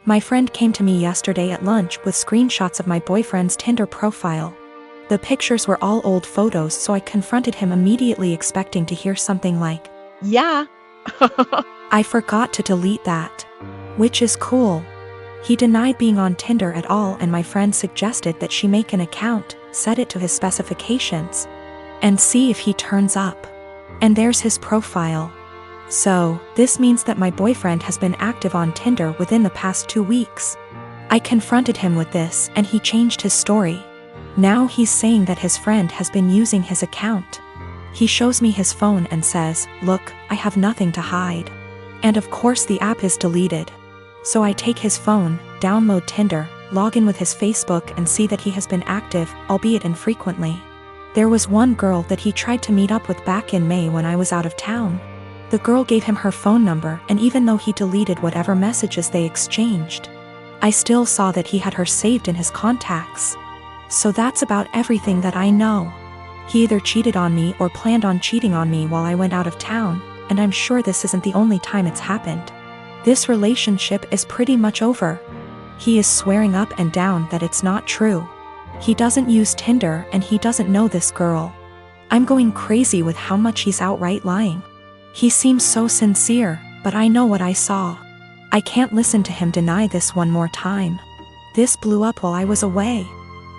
My friend came to me yesterday at lunch with screenshots of my boyfriend's Tinder profile. The pictures were all old photos, so I confronted him immediately, expecting to hear something like, "Yeah." "I forgot to delete that." Which is cool. He denied being on Tinder at all, and my friend suggested that she make an account, set it to his specifications, and see if he turns up. And there's his profile. So, this means that my boyfriend has been active on Tinder within the past 2 weeks. I confronted him with this, and he changed his story. Now he's saying that his friend has been using his account. He shows me his phone and says, "Look, I have nothing to hide." And of course the app is deleted. So I take his phone, download Tinder, log in with his Facebook, and see that he has been active, albeit infrequently. There was one girl that he tried to meet up with back in May when I was out of town. The girl gave him her phone number, and even though he deleted whatever messages they exchanged, I still saw that he had her saved in his contacts. So that's about everything that I know. He either cheated on me or planned on cheating on me while I went out of town, and I'm sure this isn't the only time it's happened. This relationship is pretty much over. He is swearing up and down that it's not true. He doesn't use Tinder and he doesn't know this girl. I'm going crazy with how much he's outright lying. He seems so sincere, but I know what I saw. I can't listen to him deny this one more time. This blew up while I was away.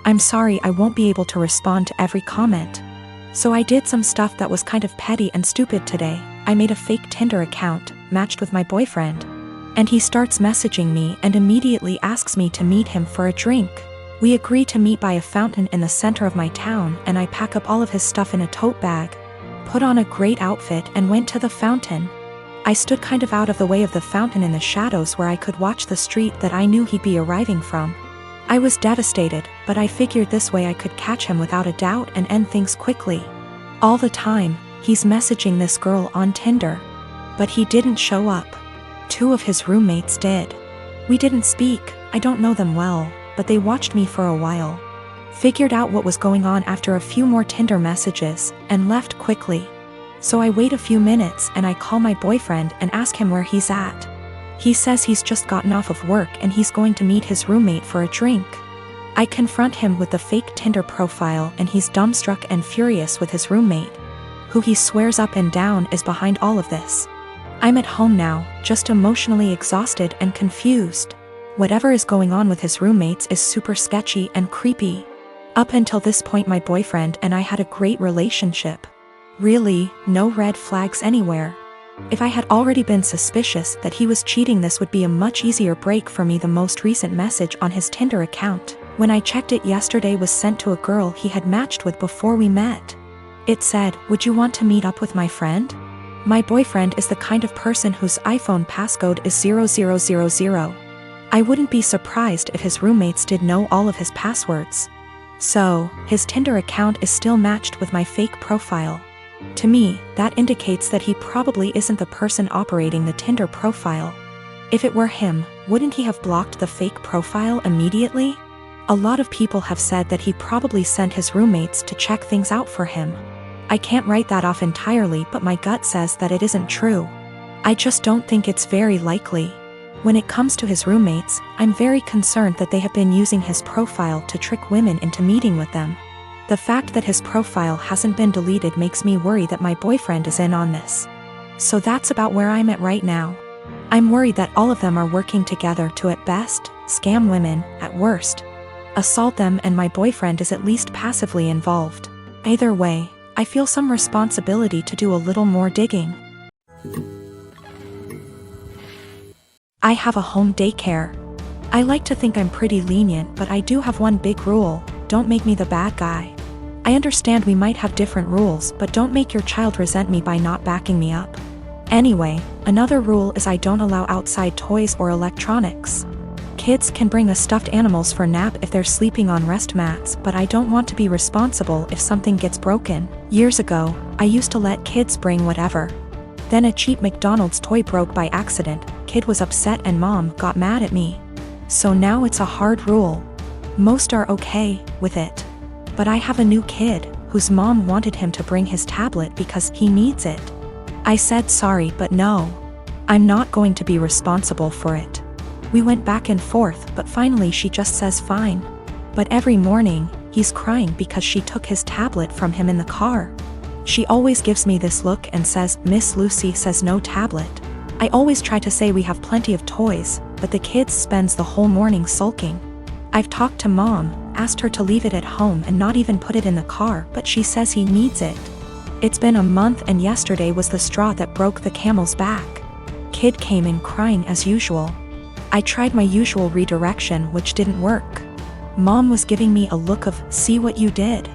I'm sorry I won't be able to respond to every comment. So I did some stuff that was kind of petty and stupid today. I made a fake Tinder account, matched with my boyfriend. And he starts messaging me and immediately asks me to meet him for a drink. We agree to meet by a fountain in the center of my town, and I pack up all of his stuff in a tote bag, put on a great outfit, and went to the fountain. I stood kind of out of the way of the fountain in the shadows where I could watch the street that I knew he'd be arriving from. I was devastated, but I figured this way I could catch him without a doubt and end things quickly. All the time, he's messaging this girl on Tinder. But he didn't show up. 2 of his roommates did. We didn't speak, I don't know them well, but they watched me for a while. Figured out what was going on after a few more Tinder messages, and left quickly. So I wait a few minutes and I call my boyfriend and ask him where he's at. He says he's just gotten off of work and he's going to meet his roommate for a drink. I confront him with the fake Tinder profile, and he's dumbstruck and furious with his roommate, who he swears up and down is behind all of this. I'm at home now, just emotionally exhausted and confused. Whatever is going on with his roommates is super sketchy and creepy. Up until this point my boyfriend and I had a great relationship. Really, no red flags anywhere. If I had already been suspicious that he was cheating, this would be a much easier break for me. The most recent message on his Tinder account, when I checked it yesterday, was sent to a girl he had matched with before we met. It said, "Would you want to meet up with my friend?" My boyfriend is the kind of person whose iPhone passcode is 0000. I wouldn't be surprised if his roommates did know all of his passwords. So, his Tinder account is still matched with my fake profile. To me, that indicates that he probably isn't the person operating the Tinder profile. If it were him, wouldn't he have blocked the fake profile immediately? A lot of people have said that he probably sent his roommates to check things out for him. I can't write that off entirely, but my gut says that it isn't true. I just don't think it's very likely. When it comes to his roommates, I'm very concerned that they have been using his profile to trick women into meeting with them. The fact that his profile hasn't been deleted makes me worry that my boyfriend is in on this. So that's about where I'm at right now. I'm worried that all of them are working together to, at best, scam women, at worst, assault them, and my boyfriend is at least passively involved. Either way, I feel some responsibility to do a little more digging. I have a home daycare. I like to think I'm pretty lenient, but I do have one big rule: don't make me the bad guy. I understand we might have different rules, but don't make your child resent me by not backing me up. Anyway, another rule is I don't allow outside toys or electronics. Kids can bring the stuffed animals for nap if they're sleeping on rest mats, but I don't want to be responsible if something gets broken. Years ago, I used to let kids bring whatever. Then a cheap McDonald's toy broke by accident, kid was upset and mom got mad at me. So now it's a hard rule. Most are okay with it. But I have a new kid, whose mom wanted him to bring his tablet because he needs it. I said sorry, but no. I'm not going to be responsible for it. We went back and forth, but finally she just says fine. But every morning, he's crying because she took his tablet from him in the car. She always gives me this look and says, "Miss Lucy says no tablet." I always try to say we have plenty of toys, but the kid spends the whole morning sulking. I've talked to Mom, asked her to leave it at home and not even put it in the car, but she says he needs it. It's been a month and yesterday was the straw that broke the camel's back. Kid came in crying as usual. I tried my usual redirection, which didn't work. Mom was giving me a look of, "See what you did?"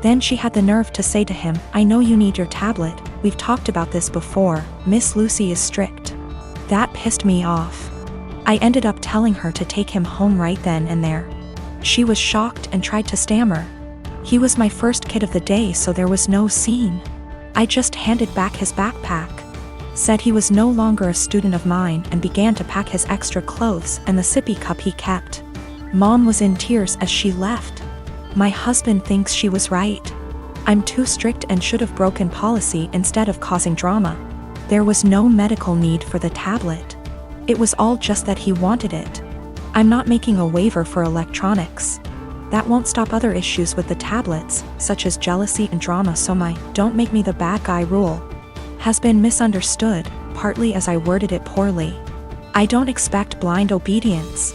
Then she had the nerve to say to him, "I know you need your tablet, we've talked about this before, Miss Lucy is strict." That pissed me off. I ended up telling her to take him home right then and there. She was shocked and tried to stammer. He was my first kid of the day, so there was no scene. I just handed back his backpack, said he was no longer a student of mine, and began to pack his extra clothes and the sippy cup he kept. Mom was in tears as she left. My husband thinks she was right. I'm too strict and should have broken policy instead of causing drama. There was no medical need for the tablet. It was all just that he wanted it. I'm not making a waiver for electronics. That won't stop other issues with the tablets, such as jealousy and drama, so my "don't make me the bad guy" rule has been misunderstood, partly as I worded it poorly. I don't expect blind obedience.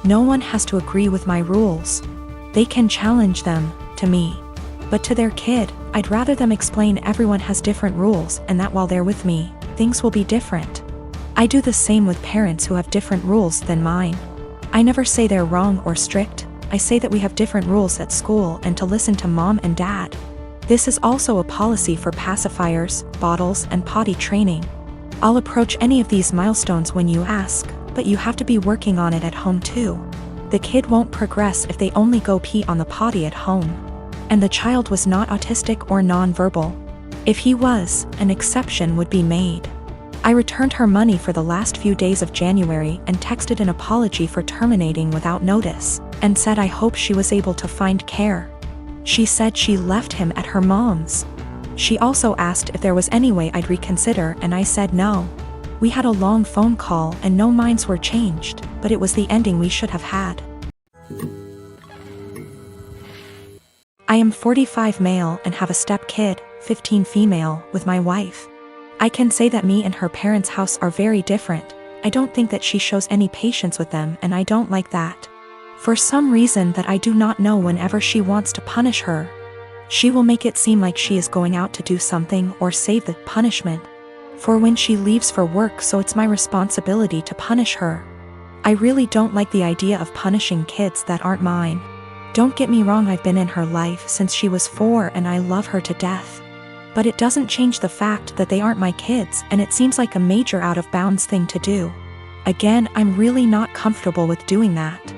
No one has to agree with my rules. They can challenge them, to me. But to their kid, I'd rather them explain everyone has different rules and that while they're with me, things will be different. I do the same with parents who have different rules than mine. I never say they're wrong or strict, I say that we have different rules at school and to listen to Mom and Dad. This is also a policy for pacifiers, bottles, and potty training. I'll approach any of these milestones when you ask, but you have to be working on it at home too. The kid won't progress if they only go pee on the potty at home. And the child was not autistic or non-verbal. If he was, an exception would be made. I returned her money for the last few days of January and texted an apology for terminating without notice, and said I hope she was able to find care. She said she left him at her mom's. She also asked if there was any way I'd reconsider, and I said no. We had a long phone call and no minds were changed, but it was the ending we should have had. I am 45 male and have a step kid, 15 female, with my wife. I can say that me and her parents' house are very different. I don't think that she shows any patience with them, and I don't like that. For some reason that I do not know, whenever she wants to punish her, she will make it seem like she is going out to do something or save the punishment for when she leaves for work, so it's my responsibility to punish her. I really don't like the idea of punishing kids that aren't mine. Don't get me wrong, I've been in her life since she was 4 and I love her to death. But it doesn't change the fact that they aren't my kids, and it seems like a major out of bounds thing to do. Again, I'm really not comfortable with doing that.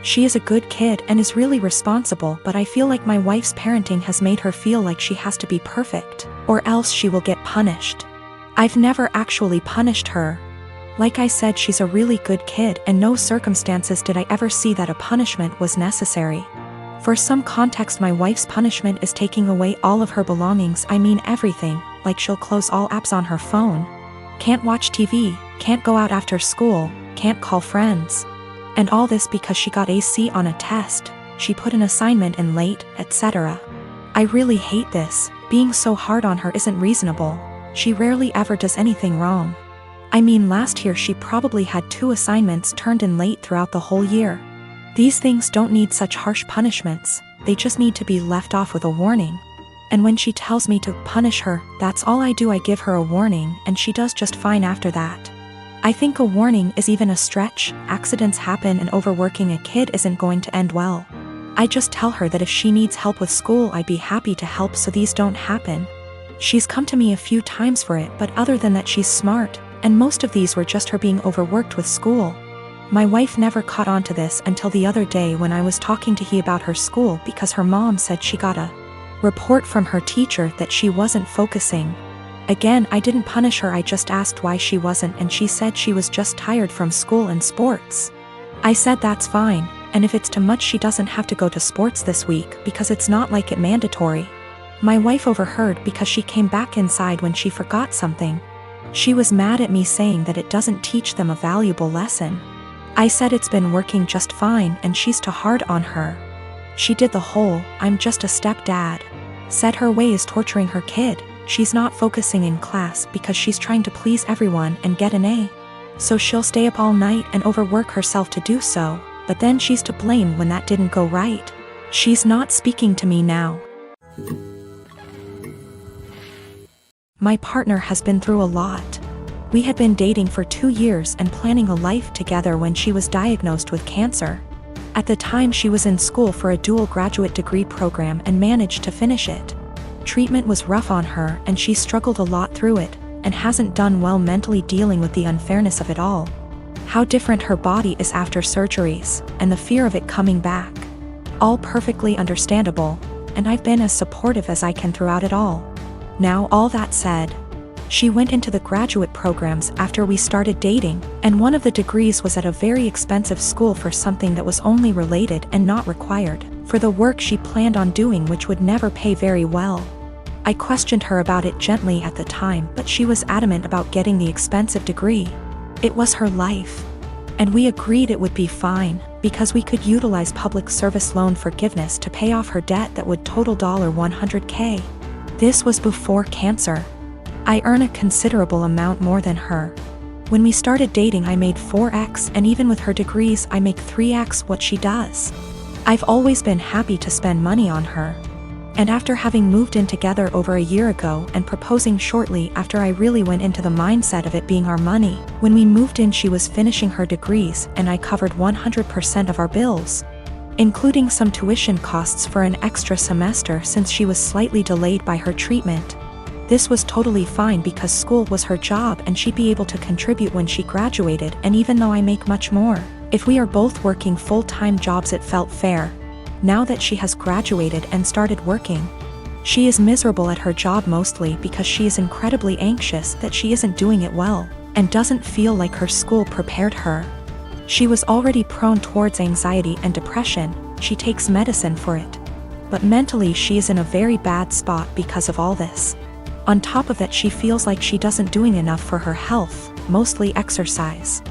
She is a good kid and is really responsible, but I feel like my wife's parenting has made her feel like she has to be perfect, or else she will get punished. I've never actually punished her. Like I said, she's a really good kid, and no circumstances did I ever see that a punishment was necessary. For some context, my wife's punishment is taking away all of her belongings, I mean everything, like she'll close all apps on her phone. Can't watch TV, can't go out after school, can't call friends. And all this because she got a C on a test, she put an assignment in late, etc. I really hate this. Being so hard on her isn't reasonable. She rarely ever does anything wrong. I mean, last year she probably had 2 assignments turned in late throughout the whole year. These things don't need such harsh punishments, they just need to be left off with a warning. And when she tells me to punish her, that's all I do. I give her a warning and she does just fine after that. I think a warning is even a stretch. Accidents happen and overworking a kid isn't going to end well. I just tell her that if she needs help with school, I'd be happy to help so these don't happen. She's come to me a few times for it, but other than that she's smart, and most of these were just her being overworked with school. My wife never caught on to this until the other day when I was talking to he about her school, because her mom said she got a report from her teacher that she wasn't focusing. Again, I didn't punish her, I just asked why she wasn't, and she said she was just tired from school and sports. I said that's fine, and if it's too much she doesn't have to go to sports this week because it's not like it mandatory. My wife overheard because she came back inside when she forgot something. She was mad at me saying that it doesn't teach them a valuable lesson. I said it's been working just fine and she's too hard on her. She did the whole, I'm just a stepdad. Said her way is torturing her kid. She's not focusing in class because she's trying to please everyone and get an A. So she'll stay up all night and overwork herself to do so, but then she's to blame when that didn't go right. She's not speaking to me now. My partner has been through a lot. We had been dating for 2 years and planning a life together when she was diagnosed with cancer. At the time she was in school for a dual graduate degree program and managed to finish it. Treatment was rough on her and she struggled a lot through it, and hasn't done well mentally dealing with the unfairness of it all. How different her body is after surgeries, and the fear of it coming back. All perfectly understandable, and I've been as supportive as I can throughout it all. Now all that said, she went into the graduate programs after we started dating, and one of the degrees was at a very expensive school for something that was only related and not required for the work she planned on doing, which would never pay very well. I questioned her about it gently at the time, but she was adamant about getting the expensive degree. It was her life. And we agreed it would be fine, because we could utilize public service loan forgiveness to pay off her debt that would total $100K. This was before cancer. I earn a considerable amount more than her. When we started dating I made 4x, and even with her degrees I make 3x what she does. I've always been happy to spend money on her. And after having moved in together over a year ago and proposing shortly after, I really went into the mindset of it being our money. When we moved in she was finishing her degrees and I covered 100% of our bills, including some tuition costs for an extra semester since she was slightly delayed by her treatment. This was totally fine because school was her job and she'd be able to contribute when she graduated, and even though I make much more, if we are both working full-time jobs it felt fair. Now that she has graduated and started working, she is miserable at her job mostly because she is incredibly anxious that she isn't doing it well, and doesn't feel like her school prepared her. She was already prone towards anxiety and depression, she takes medicine for it. But mentally she is in a very bad spot because of all this. On top of that she feels like she doesn't doing enough for her health, mostly exercise,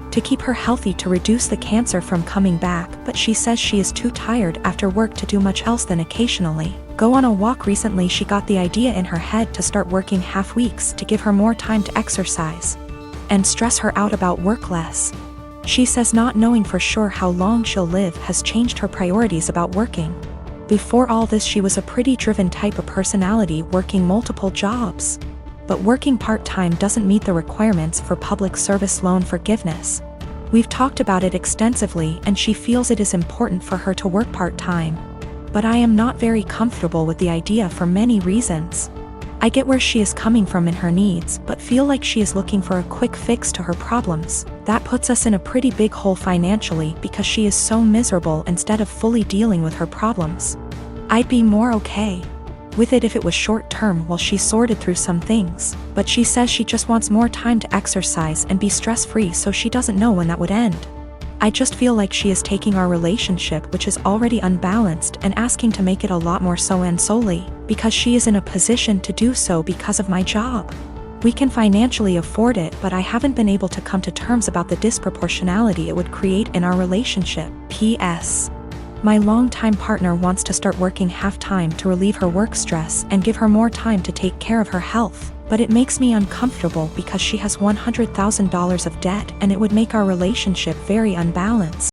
to keep her healthy to reduce the cancer from coming back, but she says she is too tired after work to do much else than occasionally go on a walk. Recently she got the idea in her head to start working half weeks to give her more time to exercise and stress her out about work less. She says not knowing for sure how long she'll live has changed her priorities about working. Before all this she was a pretty driven type of personality, working multiple jobs. But working part-time doesn't meet the requirements for public service loan forgiveness. We've talked about it extensively and she feels it is important for her to work part-time. But I am not very comfortable with the idea for many reasons. I get where she is coming from in her needs, but feel like she is looking for a quick fix to her problems. That puts us in a pretty big hole financially because she is so miserable instead of fully dealing with her problems. I'd be more okay with it if it was short-term while she sorted through some things, but she says she just wants more time to exercise and be stress-free, so she doesn't know when that would end. I just feel like she is taking our relationship, which is already unbalanced, and asking to make it a lot more so, and solely because she is in a position to do so because of my job. We can financially afford it, but I haven't been able to come to terms about the disproportionality it would create in our relationship. P.S. My longtime partner wants to start working half-time to relieve her work stress and give her more time to take care of her health, but it makes me uncomfortable because she has $100,000 of debt and it would make our relationship very unbalanced.